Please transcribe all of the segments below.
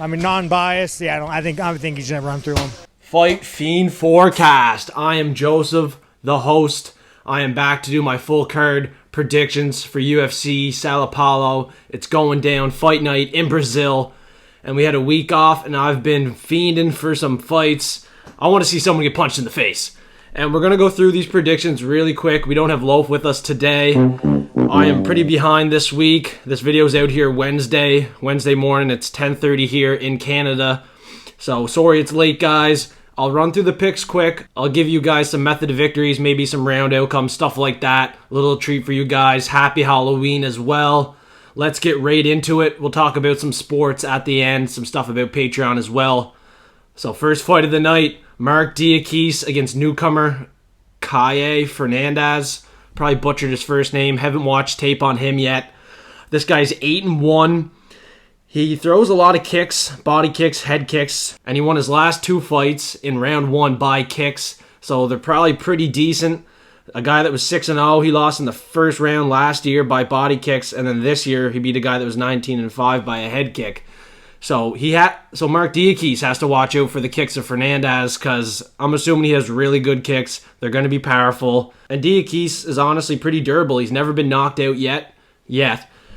I mean, non-biased. Yeah, I think he's gonna run through him. Fight Fiend Forecast. I am Joseph, the host. I am back to do my full card predictions for UFC São Paulo. It's going down fight night in Brazil, and we had a week off, and I've been fiending for some fights. I want to see someone get punched in the face. And we're going to go through these predictions really quick. We don't have Loaf with us today. I am pretty behind this week. This video's out here Wednesday morning. It's 10:30 here in Canada. So sorry it's late, guys. I'll run through the picks quick. I'll give you guys some method of victories, maybe some round outcomes, stuff like that. A little treat for you guys. Happy Halloween as well. Let's get right into it. We'll talk about some sports at the end, some stuff about Patreon as well. So first fight of the night, Marc Diakiese against newcomer Kauê Fernandes. Probably butchered his first name. Haven't watched tape on him yet. This guy's 8-1. He throws a lot of kicks, body kicks, head kicks, and he won his last two fights in round one by kicks. So they're probably pretty decent. A guy that was 6-0, he lost in the first round last year by body kicks, and then this year he beat a guy that was 19-5 by a head kick. So Marc Diakiese has to watch out for the kicks of Fernandes, because I'm assuming he has really good kicks. They're going to be powerful. And Diakiese is honestly pretty durable. He's never been knocked out yet.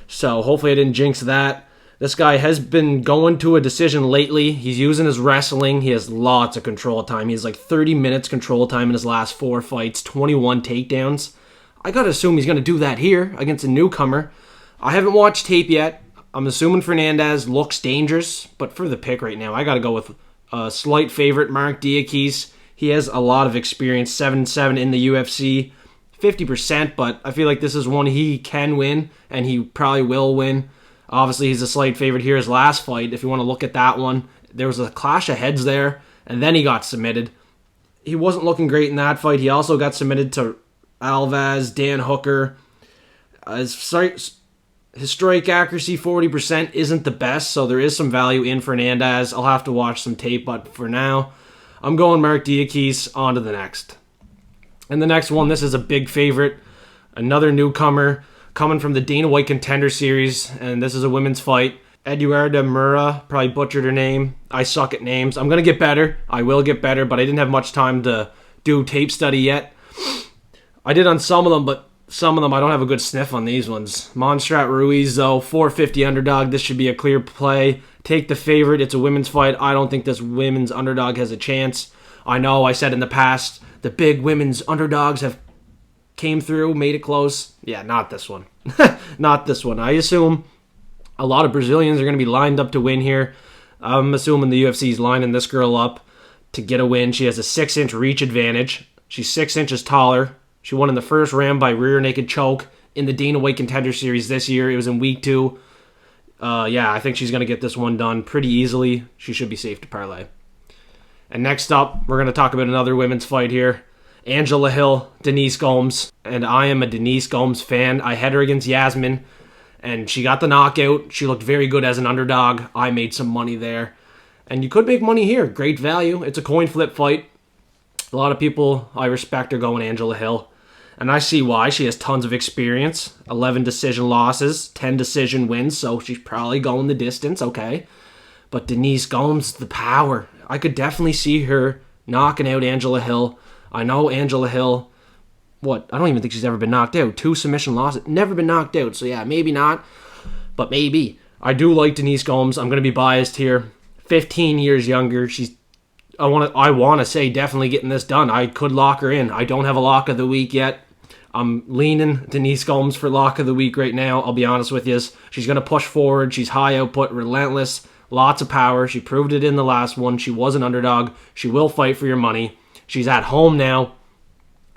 So hopefully I didn't jinx that. This guy has been going to a decision lately. He's using his wrestling. He has lots of control time. He has like 30 minutes control time in his last 4 fights, 21 takedowns. I got to assume he's going to do that here against a newcomer. I haven't watched tape yet. I'm assuming Fernandes looks dangerous, but for the pick right now, I got to go with a slight favorite, Marc Diakiese. He has a lot of experience, 7-7 in the UFC, 50%, but I feel like this is one he can win, and he probably will win. Obviously, he's a slight favorite here. His last fight, if you want to look at that one, there was a clash of heads there, and then he got submitted. He wasn't looking great in that fight. He also got submitted to Elves, Dan Hooker. His strike accuracy, 40%, isn't the best, so there is some value in Fernandes. I'll have to watch some tape, but for now, I'm going Marc Diakiese. On to the next. And the next one, this is a big favorite. Another newcomer coming from the Dana White Contender Series, and this is a women's fight. Eduarda Moura, probably butchered her name. I suck at names. I'm going to get better. I will get better, but I didn't have much time to do tape study yet. I did on some of them, but some of them I don't have a good sniff on these ones. Montserrat Ruiz, though, 450 underdog. This should be a clear play. Take the favorite. It's a women's fight. I don't think this women's underdog has a chance. I know I said in the past the big women's underdogs have came through, made it close. Yeah, not this one. Not this one. I assume a lot of Brazilians are going to be lined up to win here. I'm assuming the UFC is lining this girl up to get a win. She has a 6-inch reach advantage. She's 6 inches taller. She won in the first round by rear naked choke in the Dana White Contender Series this year. It was in week 2. I think she's going to get this one done pretty easily. She should be safe to parlay. And next up, we're going to talk about another women's fight here. Angela Hill, Denise Gomes, and I am a Denise Gomes fan. I had her against Yasmin, and she got the knockout. She looked very good as an underdog. I made some money there. And you could make money here. Great value. It's a coin flip fight. A lot of people I respect are going Angela Hill, and I see why. She has tons of experience. 11 decision losses, 10 decision wins, so she's probably going the distance, okay. But Denise Gomes, the power. I could definitely see her knocking out Angela Hill. I know Angela Hill, I don't even think she's ever been knocked out. 2 submission losses, never been knocked out. So yeah, maybe not, but maybe. I do like Denise Gomes. I'm going to be biased here. 15 years younger. I want to say definitely getting this done. I could lock her in. I don't have a lock of the week yet. I'm leaning Denise Gomes for lock of the week right now. I'll be honest with you. She's going to push forward. She's high output, relentless, lots of power. She proved it in the last one. She was an underdog. She will fight for your money. She's at home now.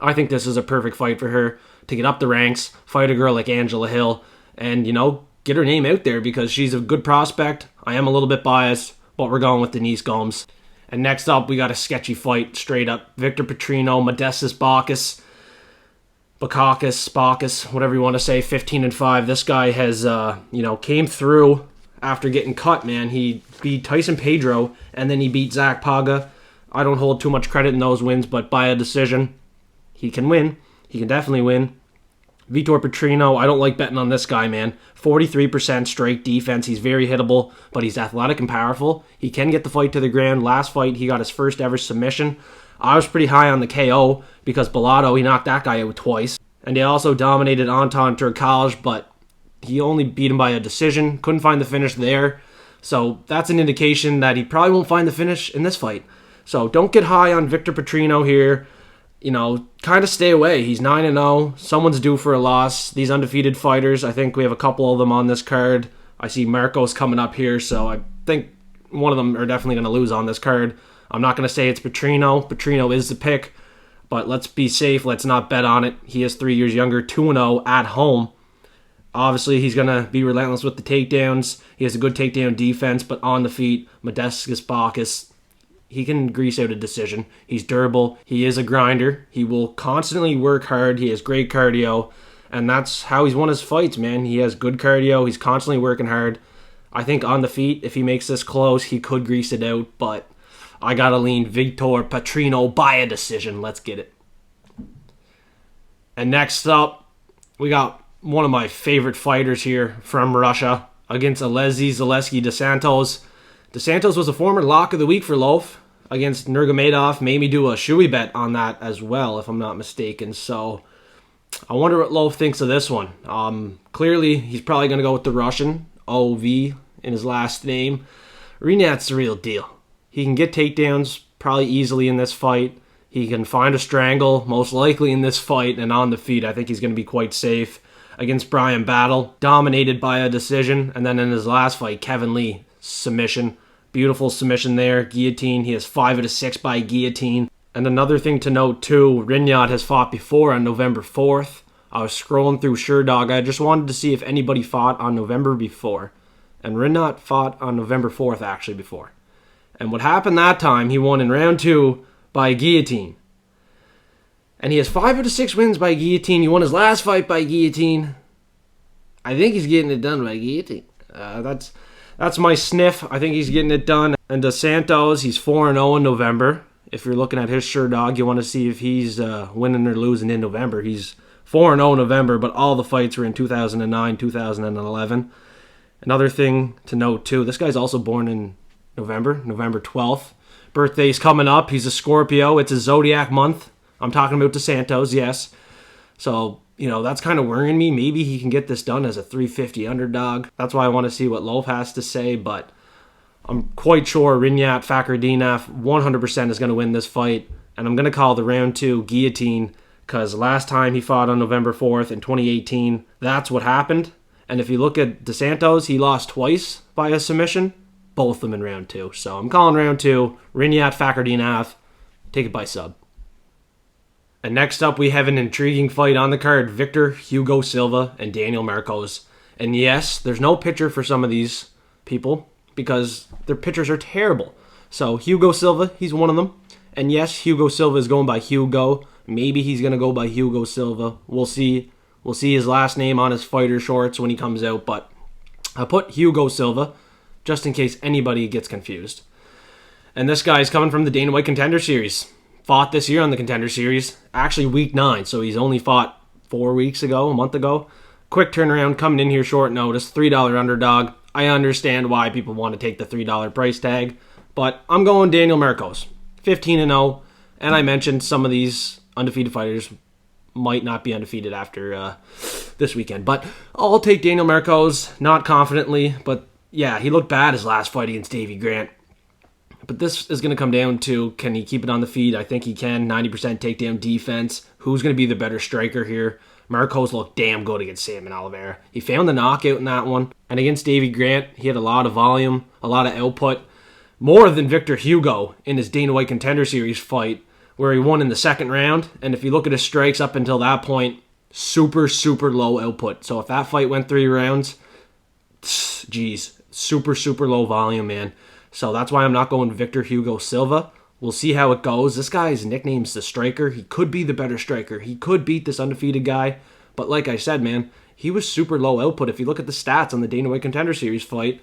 I think this is a perfect fight for her to get up the ranks, fight a girl like Angela Hill, and, get her name out there because she's a good prospect. I am a little bit biased, but we're going with Denise Gomes. And next up, we got a sketchy fight, straight up. Victor Petrino, Modestas Bukauskas, whatever you want to say, 15-5. This guy has, came through after getting cut, man. He beat Tyson Pedro, and then he beat Zach Paga. I don't hold too much credit in those wins, but by a decision, he can win. He can definitely win. Vitor Petrino, I don't like betting on this guy, man. 43% straight defense. He's very hittable, but he's athletic and powerful. He can get the fight to the ground. Last fight, he got his first ever submission. I was pretty high on the KO because Bellotto, he knocked that guy out twice. And he also dominated Anton Turkalj, but he only beat him by a decision. Couldn't find the finish there. So that's an indication that he probably won't find the finish in this fight. So don't get high on Victor Petrino here. Kind of stay away. He's 9-0. Someone's due for a loss. These undefeated fighters, I think we have a couple of them on this card. I see Marcos coming up here, so I think one of them are definitely going to lose on this card. I'm not going to say it's Petrino. Petrino is the pick, but let's be safe. Let's not bet on it. He is 3 years younger, 2-0 at home. Obviously, he's going to be relentless with the takedowns. He has a good takedown defense, but on the feet, Modestas, he can grease out a decision. He's durable. He is a grinder. He will constantly work hard. He has great cardio, and that's how he's won his fights, man. He has good cardio. He's constantly working hard. I think on the feet, if he makes this close, he could grease it out, but I got to lean Vitor Petrino by a decision. Let's get it. And next up, we got one of my favorite fighters here from Russia against Zaleski dos Santos. Dos Santos was a former lock of the week for Loaf against Nurmagomedov. Made me do a shoey bet on that as well, if I'm not mistaken. So I wonder what Loaf thinks of this one. Clearly, he's probably going to go with the Russian, OV, in his last name. Rinat's the real deal. He can get takedowns probably easily in this fight. He can find a strangle, most likely in this fight, and on the feet, I think he's going to be quite safe. Against Brian Battle, dominated by a decision, and then in his last fight, Kevin Lee, submission. Beautiful submission there, guillotine. He has 5 out of 6 by guillotine. And another thing to note too, Rinat has fought before on November 4th. I was scrolling through SureDog. I just wanted to see if anybody fought on November before. And Rinat fought on November 4th actually before. And what happened that time, he won in round 2 by guillotine. And he has 5 out of 6 wins by guillotine. He won his last fight by guillotine. I think he's getting it done by guillotine. That's my sniff. I think he's getting it done. And Dos Santos, he's 4-0 in November. If you're looking at his SureDog, you want to see if he's winning or losing in November. He's 4-0 in November, but all the fights were in 2009, 2011. Another thing to note too, this guy's also born in November 12th. Birthday's coming up. He's a Scorpio. It's a zodiac month. I'm talking about Dos Santos, yes. So, that's kind of worrying me. Maybe he can get this done as a 350 underdog. That's why I want to see what Loaf has to say, but I'm quite sure Rinat Fakhretdinov 100% is going to win this fight, and I'm going to call the round 2 guillotine because last time he fought on November 4th in 2018, that's what happened. And if you look at Dos Santos, he lost twice by a submission, both of them in round 2. So I'm calling round 2, Rinat Fakhretdinov, take it by sub. And next up, we have an intriguing fight on the card. Victor Hugo Silva and Daniel Marcos. And yes, there's no pitcher for some of these people because their pitchers are terrible. So Hugo Silva, he's one of them. And yes, Hugo Silva is going by Hugo. Maybe he's going to go by Hugo Silva. We'll see. We'll see his last name on his fighter shorts when he comes out. But I put Hugo Silva just in case anybody gets confused. And this guy is coming from the Dana White Contender Series. Fought this year on the Contender Series, actually week 9, so he's only fought 4 weeks ago, a month ago. Quick turnaround, coming in here short notice, $3 underdog. I understand why people want to take the $3 price tag, but I'm going Daniel Marcos, 15-0, and I mentioned some of these undefeated fighters might not be undefeated after this weekend, but I'll take Daniel Marcos, not confidently, but yeah, he looked bad his last fight against Davey Grant. But this is going to come down to, can he keep it on the feet? I think he can. 90% takedown defense. Who's going to be the better striker here? Marcos looked damn good against Salmon Oliveira. He found the knockout in that one. And against Davey Grant, he had a lot of volume, a lot of output. More than Victor Hugo in his Dana White Contender Series fight, where he won in the second round. And if you look at his strikes up until that point, super, super low output. So if that fight went 3 rounds, geez, super, super low volume, man. So that's why I'm not going Victor Hugo Silva. We'll see how it goes. This guy's nickname's the Striker. He could be the better striker. He could beat this undefeated guy. But like I said, man, he was super low output. If you look at the stats on the Dana White Contender Series fight,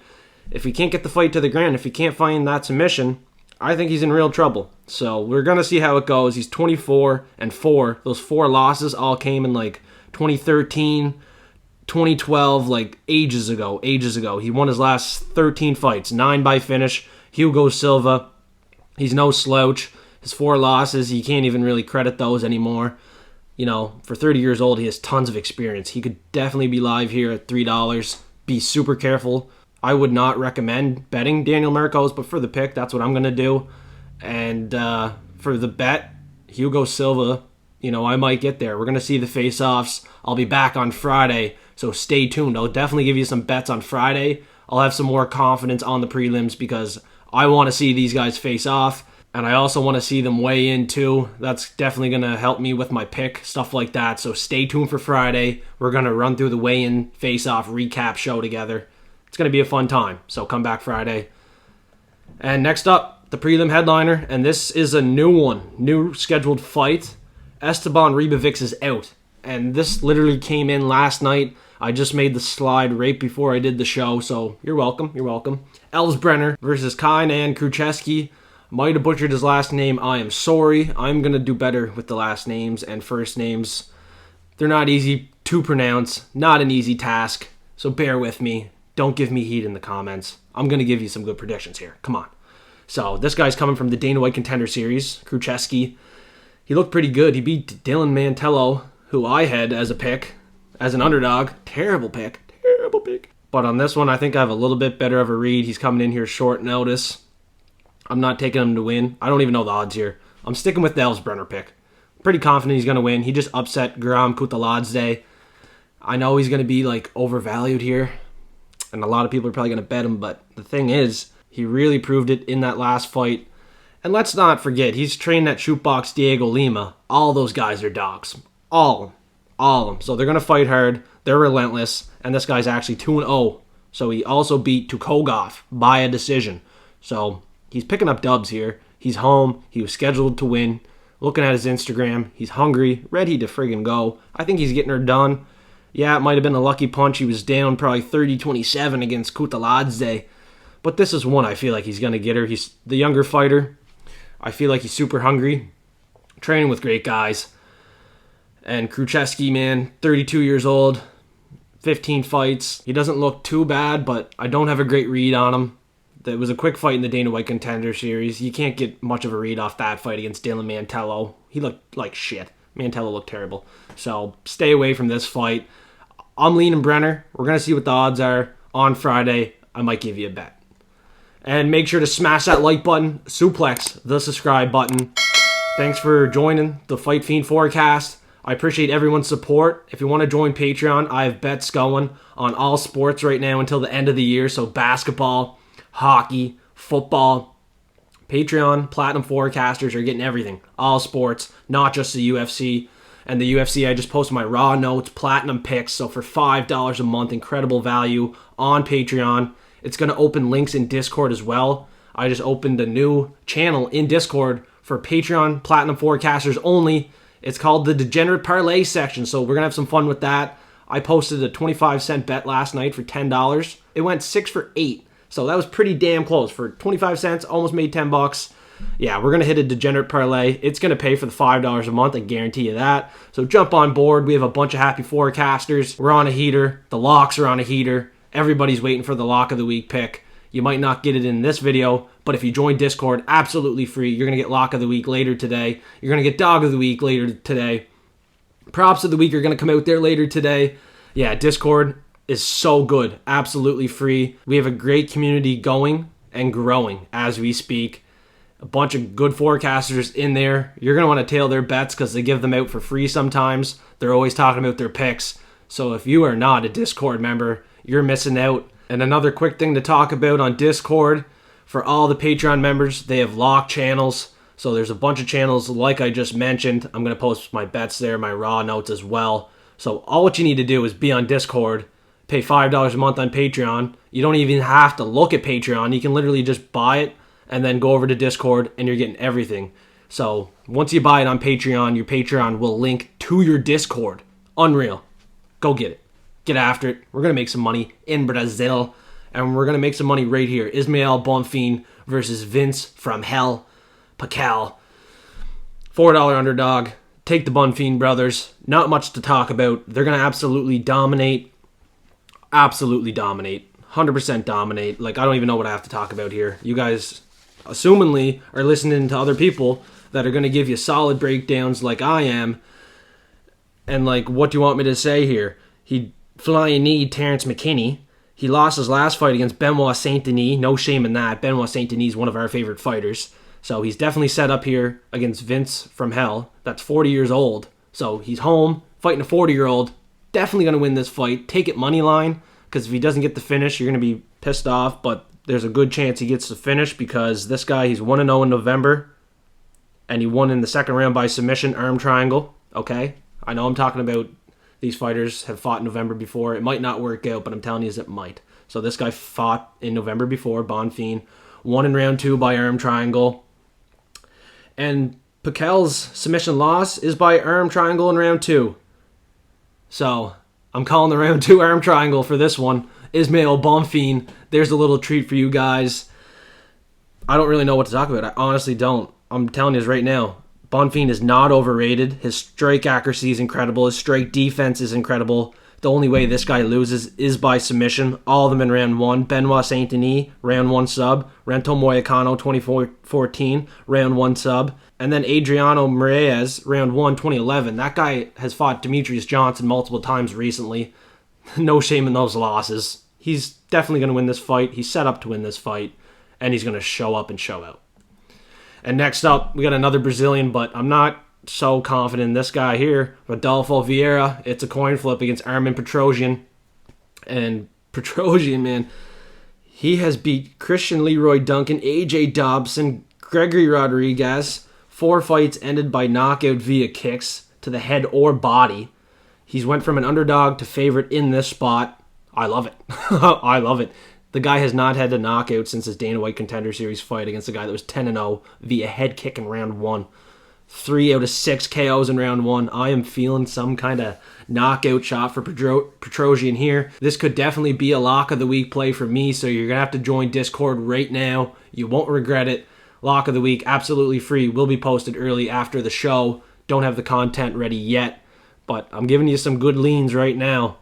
if he can't get the fight to the ground, if he can't find that submission, I think he's in real trouble. So we're going to see how it goes. He's 24-4. Those 4 losses all came in like 2013, 2012, like ages ago. He won his last 13 fights, 9 by finish. Hugo Silva, he's no slouch. His 4 losses, you can't even really credit those anymore. You know, for 30 years old, he has tons of experience. He could definitely be live here at $3. Be super careful. I would not recommend betting Daniel Marcos, but for the pick, that's what I'm going to do. And for the bet, Hugo Silva, you know, I might get there. We're going to see the face-offs. I'll be back on Friday, so stay tuned. I'll definitely give you some bets on Friday. I'll have some more confidence on the prelims because I want to see these guys face off. And I also want to see them weigh in too. That's definitely going to help me with my pick, stuff like that. So stay tuned for Friday. We're going to run through the weigh-in face-off recap show together. It's going to be a fun time. So come back Friday. And next up, the prelim headliner. And this is a new one. New scheduled fight. Esteban Ribovics is out. And this literally came in last night. I just made the slide right before I did the show. So you're welcome. You're welcome. Elves Brener versus Kaynan Kruschewsky. Might have butchered his last name. I am sorry. I'm going to do better with the last names and first names. They're not easy to pronounce. Not an easy task. So bear with me. Don't give me heat in the comments. I'm going to give you some good predictions here. Come on. So this guy's coming from the Dana White Contender Series. Kruschewsky. He looked pretty good. He beat Dylan Mantello, who I had as a pick. As an underdog. Terrible pick. Terrible pick. But on this one, I think I have a little bit better of a read. He's coming in here short notice. I'm not taking him to win. I don't even know the odds here. I'm sticking with the Elves Brener pick. Pretty confident he's going to win. He just upset Gram Kutaladze. I know he's going to be like overvalued here. And a lot of people are probably going to bet him. But the thing is, he really proved it in that last fight. And let's not forget, he's trained at Shootbox Diego Lima. All those guys are dogs. All of them. All of them. So they're going to fight hard. They're relentless. And this guy's actually 2-0. So he also beat Tukogov by a decision. So he's picking up dubs here. He's home. He was scheduled to win. Looking at his Instagram, he's hungry, ready to friggin' go. I think he's getting her done. Yeah, it might have been a lucky punch. He was down probably 30-27 against Kutaladze. But this is one I feel like he's going to get her. He's the younger fighter. I feel like he's super hungry. Training with great guys. And Kruschewsky, man, 32 years old. 15 fights. He doesn't look too bad, but I don't have a great read on him. It was a quick fight in the Dana White Contender Series. You can't get much of a read off that fight against Dylan Mantello. He looked like shit. Mantello looked terrible. So stay away from this fight. I'm leaning Brener. We're going to see what the odds are on Friday. I might give you a bet. And make sure to smash that like button, suplex the subscribe button. Thanks for joining the Fight Fiend Forecast. I appreciate everyone's support. If you want to join Patreon, I have bets going on all sports right now until the end of the year. So basketball, hockey, football. Patreon, Platinum Forecasters are getting everything. All sports, not just the UFC. And the UFC, I just posted my Raw Notes, Platinum Picks. So for $5 a month, incredible value on Patreon. It's going to open links in Discord as well. I just opened a new channel in Discord for Patreon Platinum Forecasters only. It's called the Degenerate Parlay section. So we're going to have some fun with that. I posted a 25-cent bet last night for $10. It went 6 for 8. So that was pretty damn close. For 25 cents, almost made $10. Yeah, we're going to hit a Degenerate Parlay. It's going to pay for the $5 a month, I guarantee you that. So jump on board. We have a bunch of happy forecasters. We're on a heater. The locks are on a heater. Everybody's waiting for the lock of the week pick. You might not get it in this video, but if you join Discord, absolutely free. You're going to get lock of the week later today. You're going to get dog of the week later today. Props of the week are going to come out there later today. Yeah, Discord is so good. Absolutely free. We have a great community going and growing as we speak. A bunch of good forecasters in there. You're going to want to tail their bets because they give them out for free sometimes. They're always talking about their picks. So if you are not a Discord member, you're missing out. And another quick thing to talk about on Discord, for all the Patreon members, they have locked channels. So there's a bunch of channels like I just mentioned. I'm going to post my bets there, my Raw Notes as well. So all what you need to do is be on Discord, pay $5 a month on Patreon. You don't even have to look at Patreon. You can literally just buy it and then go over to Discord and you're getting everything. So once you buy it on Patreon, your Patreon will link to your Discord. Unreal. Go get it. Get after it. We're going to make some money in Brazil. And we're going to make some money right here. Ismael Bonfim versus Vinc from Hell. Pichel. $4 underdog. take the Bonfim brothers. Not much to talk about. They're going to absolutely dominate. Absolutely dominate. 100% dominate. Like, I don't even know what I have to talk about here. You guys, assumingly, are listening to other people that are going to give you solid breakdowns like I am. And, like, what do you want me to say here? He flying knee Terrence McKinney. He lost his last fight against Benoit Saint-Denis. No shame in that. Benoit Saint-Denis is one of our favorite fighters. So he's definitely set up here against Vinc from hell. That's 40 years old. So he's home, fighting a 40-year-old. Definitely going to win this fight. Take it money line, because if he doesn't get the finish, you're going to be pissed off. But there's a good chance he gets the finish, because this guy, he's 1-0 in November. And he won in the second round by submission, arm triangle. Okay? I know I'm talking about these fighters have fought in November before. It might not work out, but I'm telling you it might. So this guy fought in November before, Bonfim. Won in round 2 by arm triangle. And Pichel's submission loss is by arm triangle in round 2. So I'm calling the round 2 arm triangle for this one. Ismael Bonfim. There's a little treat for you guys. I don't really know what to talk about. I honestly don't. I'm telling you this right now. Bonfim is not overrated. His strike accuracy is incredible. His strike defense is incredible. The only way this guy loses is by submission. All of them in round 1. Benoit Saint-Denis, round 1 sub. Rento Moicano, 2014, round 1 sub. And then Adriano Moraes, round 1, 2011. That guy has fought Demetrius Johnson multiple times recently. No shame in those losses. He's definitely going to win this fight. He's set up to win this fight. And he's going to show up and show out. And next up, we got another Brazilian, but I'm not so confident in this guy here. Rodolfo Vieira. It's a coin flip against Armin Petrosian. And Petrosian, man, he has beat Christian Leroy Duncan, AJ Dobson, Gregory Rodriguez. 4 fights ended by knockout via kicks to the head or body. He's went from an underdog to favorite in this spot. I love it. I love it. The guy has not had a knockout since his Dana White Contender Series fight against a guy that was 10-0 via head kick in round 1. 3 out of 6 KOs in round 1. I am feeling some kind of knockout shot for Petrosian here. This could definitely be a lock of the week play for me, so you're going to have to join Discord right now. You won't regret it. Lock of the week, absolutely free. Will be posted early after the show. Don't have the content ready yet, but I'm giving you some good leans right now.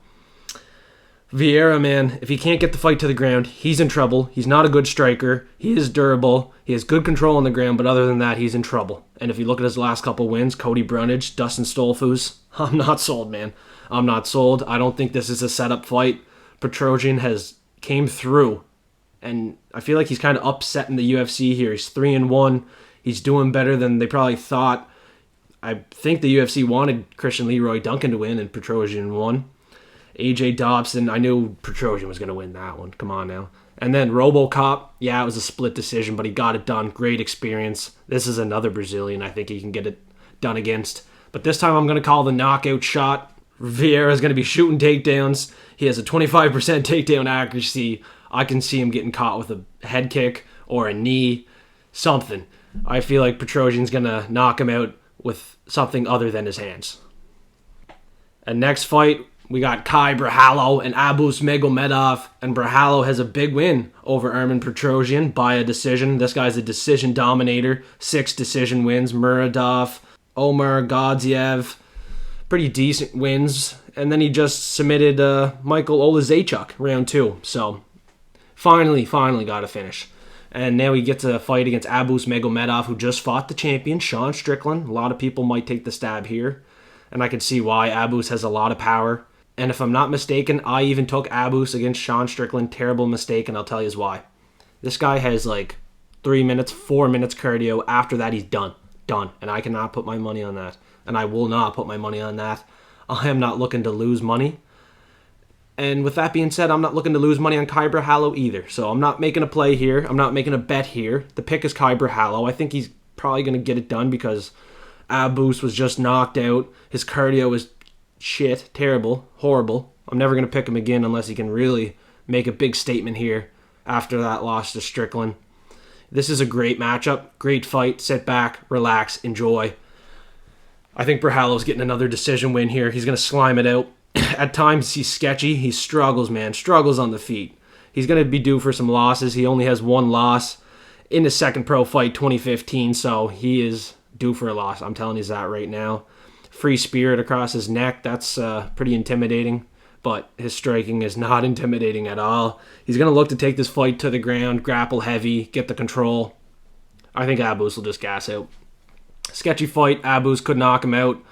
Vieira, man, if he can't get the fight to the ground, he's in trouble. He's not a good striker. He is durable. He has good control on the ground, but other than that, he's in trouble. And if you look at his last couple wins, Cody Brunage, Dustin Stolfus, I'm not sold, man. I'm not sold. I don't think this is a setup fight. Petrosian has came through, and I feel like he's kind of upset in the UFC here. He's 3-1. He's doing better than they probably thought. I think the UFC wanted Christian Leroy Duncan to win, and Petrosian won. AJ Dobson, I knew Petrosian was going to win that one. Come on now. And then RoboCop, yeah, it was a split decision, but he got it done. Great experience. This is another Brazilian I think he can get it done against. But this time I'm going to call the knockout shot. Vieira is going to be shooting takedowns. He has a 25% takedown accuracy. I can see him getting caught with a head kick or a knee, something. I feel like Petrosian's going to knock him out with something other than his hands. And next fight, we got Kai Brahalo and Abus Magomedov, and Brahalo has a big win over Armin Petrosian by a decision. This guy's a decision dominator. 6 decision wins. Muradov, Omar Godziev, pretty decent wins. And then he just submitted Michael Olazechuk round 2. So finally got a finish. And now he gets a fight against Abus Magomedov, who just fought the champion, Sean Strickland. A lot of people might take the stab here, and I can see why. Abus has a lot of power. And if I'm not mistaken, I even took Abus against Sean Strickland. Terrible mistake, and I'll tell you why. This guy has like 3 minutes, 4 minutes cardio. After that, he's done. Done. And I cannot put my money on that. And I will not put my money on that. I am not looking to lose money. And with that being said, I'm not looking to lose money on Kai Brahalo either. So I'm not making a play here. I'm not making a bet here. The pick is Kai Brahalo. I think he's probably going to get it done because Abus was just knocked out. His cardio is shit, terrible, horrible. I'm never going to pick him again unless he can really make a big statement here after that loss to Strickland. This is a great matchup, great fight. Sit back, relax, enjoy. I think Brahalo's getting another decision win here. He's going to slime it out. At times, he's sketchy. He struggles, man. Struggles on the feet. He's going to be due for some losses. He only has 1 loss in his second pro fight, 2015, so he is due for a loss. I'm telling you that right now. free spirit across his neck. That's pretty intimidating, but his striking is not intimidating at all. He's going to look to take this fight to the ground, grapple heavy, get the control. I think Abus will just gas out. Sketchy fight. Abus could knock him out.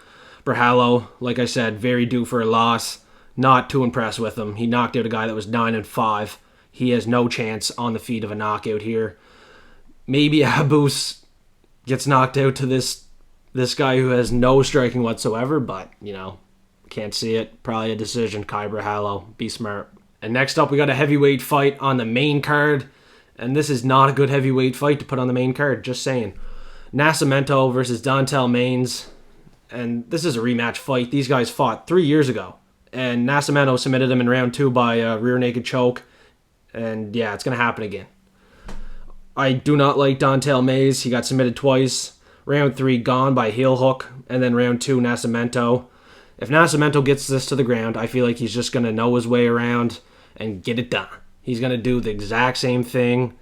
Berhalo, like I said, very due for a loss. Not too impressed with him. He knocked out a guy that was 9-5. He has no chance on the feet of a knockout here. Maybe Abus gets knocked out to this guy who has no striking whatsoever, but, can't see it. Probably a decision. Kai Berhalo. Be smart. And next up, we got a heavyweight fight on the main card. And this is not a good heavyweight fight to put on the main card. Just saying. Nascimento versus Dontel Maines. And this is a rematch fight. These guys fought 3 years ago. And Nascimento submitted him in round 2 by a rear naked choke. And yeah, it's going to happen again. I do not like Dontel Maines. He got submitted twice. Round 3 gone by heel hook. And then round 2, Nascimento. If Nascimento gets this to the ground, I feel like he's just going to know his way around and get it done. He's going to do the exact same thing.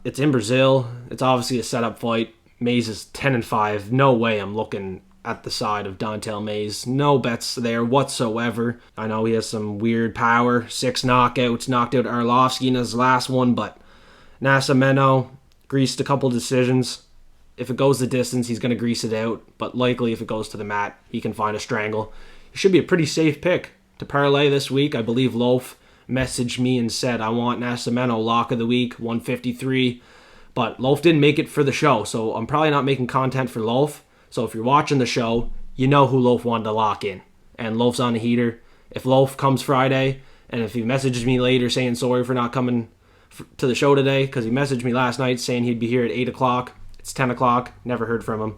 It's in Brazil. It's obviously a setup fight. Mays is 10-5. No way I'm looking at the side of Dontel Mays. No bets there whatsoever. I know he has some weird power. 6 knockouts. Knocked out Arlovsky in his last one, but Nascimento greased a couple decisions. If it goes the distance, he's going to grease it out. But likely if it goes to the mat, he can find a strangle. It should be a pretty safe pick to parlay this week. I believe Loaf messaged me and said, I want Nascimento lock of the week, 153. But Loaf didn't make it for the show, so I'm probably not making content for Loaf. So if you're watching the show, you know who Loaf wanted to lock in. And Loaf's on the heater. If Loaf comes Friday, and if he messages me later saying sorry for not coming to the show today, because he messaged me last night saying he'd be here at 8 o'clock. It's 10 o'clock. Never heard from him.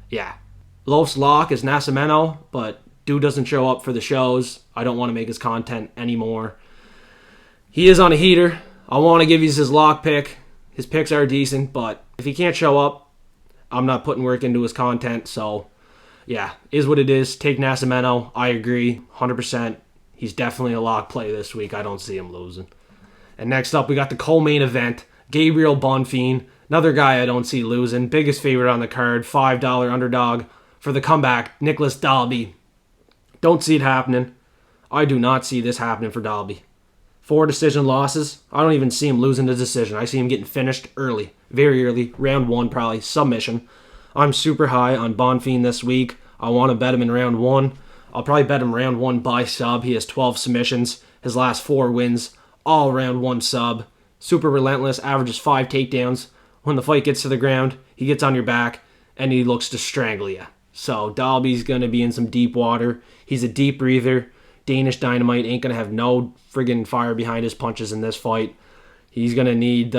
Yeah. Loaf's lock is Nascimento, but dude doesn't show up for the shows. I don't want to make his content anymore. He is on a heater. I want to give you his lock pick. His picks are decent, but if he can't show up, I'm not putting work into his content. So, yeah, is what it is. Take Nascimento. I agree, 100%. He's definitely a lock play this week. I don't see him losing. And next up, we got the co-main event. Gabriel Bonfim, another guy I don't see losing. Biggest favorite on the card, $5 underdog for the comeback, Nicholas Dalby. Don't see it happening. I do not see this happening for Dalby. 4 decision losses. I don't even see him losing the decision. I see him getting finished early. Very early. Round 1 probably. Submission. I'm super high on Bonfim this week. I want to bet him in round 1. I'll probably bet him round 1 by sub. He has 12 submissions. His last 4 wins. All round 1 sub. Super relentless. Averages 5 takedowns. When the fight gets to the ground, he gets on your back and he looks to strangle you. So Dalby's going to be in some deep water. He's a deep breather. Danish Dynamite ain't going to have no friggin' fire behind his punches in this fight. He's going to need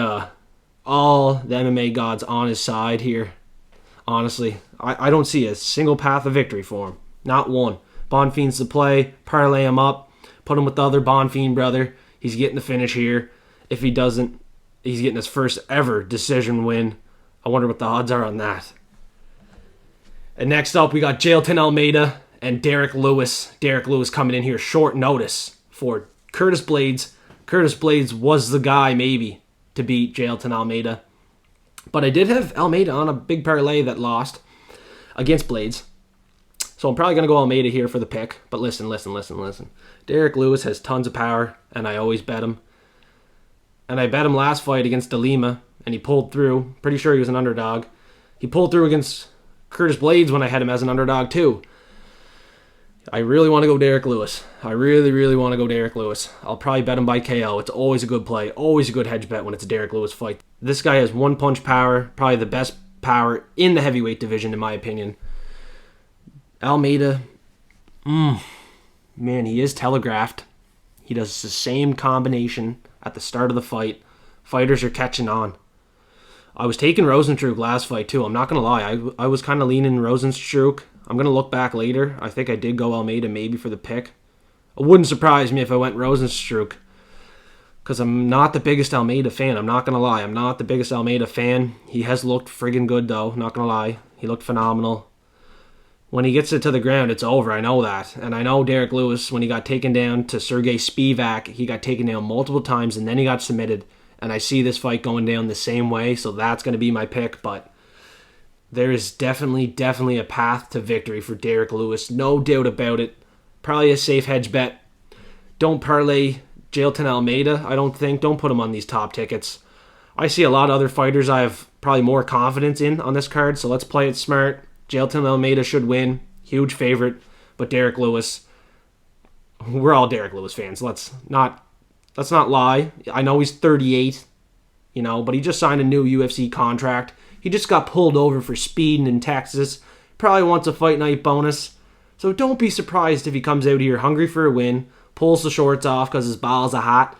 all the MMA gods on his side here. Honestly, I don't see a single path of victory for him. Not one. Bonfim's the play. Parlay him up. Put him with the other Bonfim brother. He's getting the finish here. If he doesn't, he's getting his first ever decision win. I wonder what the odds are on that. And next up, we got Jailton Almeida and Derek Lewis. Derek Lewis coming in here short notice for Curtis Blades. Curtis Blades was the guy maybe to beat Jailton Almeida. But I did have Almeida on a big parlay that lost against Blades. So I'm probably going to go Almeida here for the pick. But listen. Derek Lewis has tons of power, and I always bet him. And I bet him last fight against De Lima, and he pulled through. Pretty sure he was an underdog. He pulled through against Curtis Blades when I had him as an underdog too. I really want to go Derek Lewis. I really want to go Derek Lewis. I'll probably bet him by KO. It's always a good play. Always a good hedge bet when it's a Derek Lewis fight. This guy has one punch power. Probably the best power in the heavyweight division in my opinion. Almeida. Man, he is telegraphed. He does the same combination at the start of the fight. Fighters are catching on. I was taking Rosenstruck last fight too. I'm not going to lie. I was kind of leaning Rosenstruck. I'm going to look back later. I think I did go Almeida maybe for the pick. It wouldn't surprise me if I went Rosenstruck. Because I'm not the biggest Almeida fan. I'm not going to lie. I'm not the biggest Almeida fan. He has looked friggin' good though. Not going to lie. He looked phenomenal. When he gets it to the ground, it's over. I know that. And I know Derek Lewis, when he got taken down to Sergey Spivak, he got taken down multiple times and then he got submitted. And I see this fight going down the same way. So that's going to be my pick. But there is definitely a path to victory for Derek Lewis. No doubt about it. Probably a safe hedge bet. Don't parlay Jailton Almeida, I don't think. Don't put him on these top tickets. I see a lot of other fighters I have probably more confidence in on this card, so let's play it smart. Jailton Almeida should win. Huge favorite. But Derek Lewis, we're all Derek Lewis fans. Let's not lie. I know he's 38, but he just signed a new UFC contract. He just got pulled over for speeding in Texas. Probably wants a fight night bonus. So don't be surprised if he comes out here hungry for a win, pulls the shorts off because his balls are hot.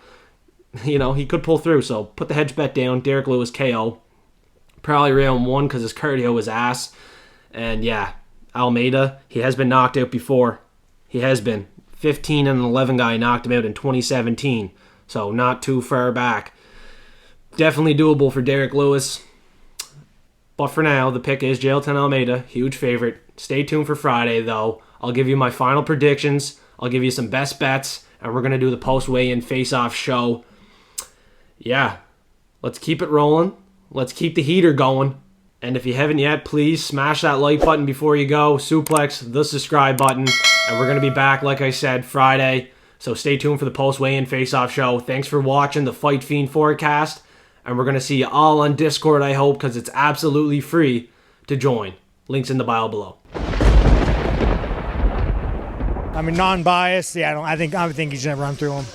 He could pull through. So put the hedge bet down. Derek Lewis KO. Probably round 1 because his cardio was ass. And yeah, Almeida, he has been knocked out before. He has been. 15 and 11 guy knocked him out in 2017. So not too far back. Definitely doable for Derek Lewis. But for now, the pick is Jailton Almeida. Huge favorite. Stay tuned for Friday, though. I'll give you my final predictions. I'll give you some best bets. And we're going to do the post-weigh-in face-off show. Yeah. Let's keep it rolling. Let's keep the heater going. And if you haven't yet, please smash that like button before you go. Suplex the subscribe button. And we're going to be back, like I said, Friday. So stay tuned for the post-weigh-in face-off show. Thanks for watching the Fight Fiend forecast. And we're going to see you all on Discord, I hope, because it's absolutely free to join. Links in the bio below. I mean, non-biased. Yeah, I think he's gonna run through him.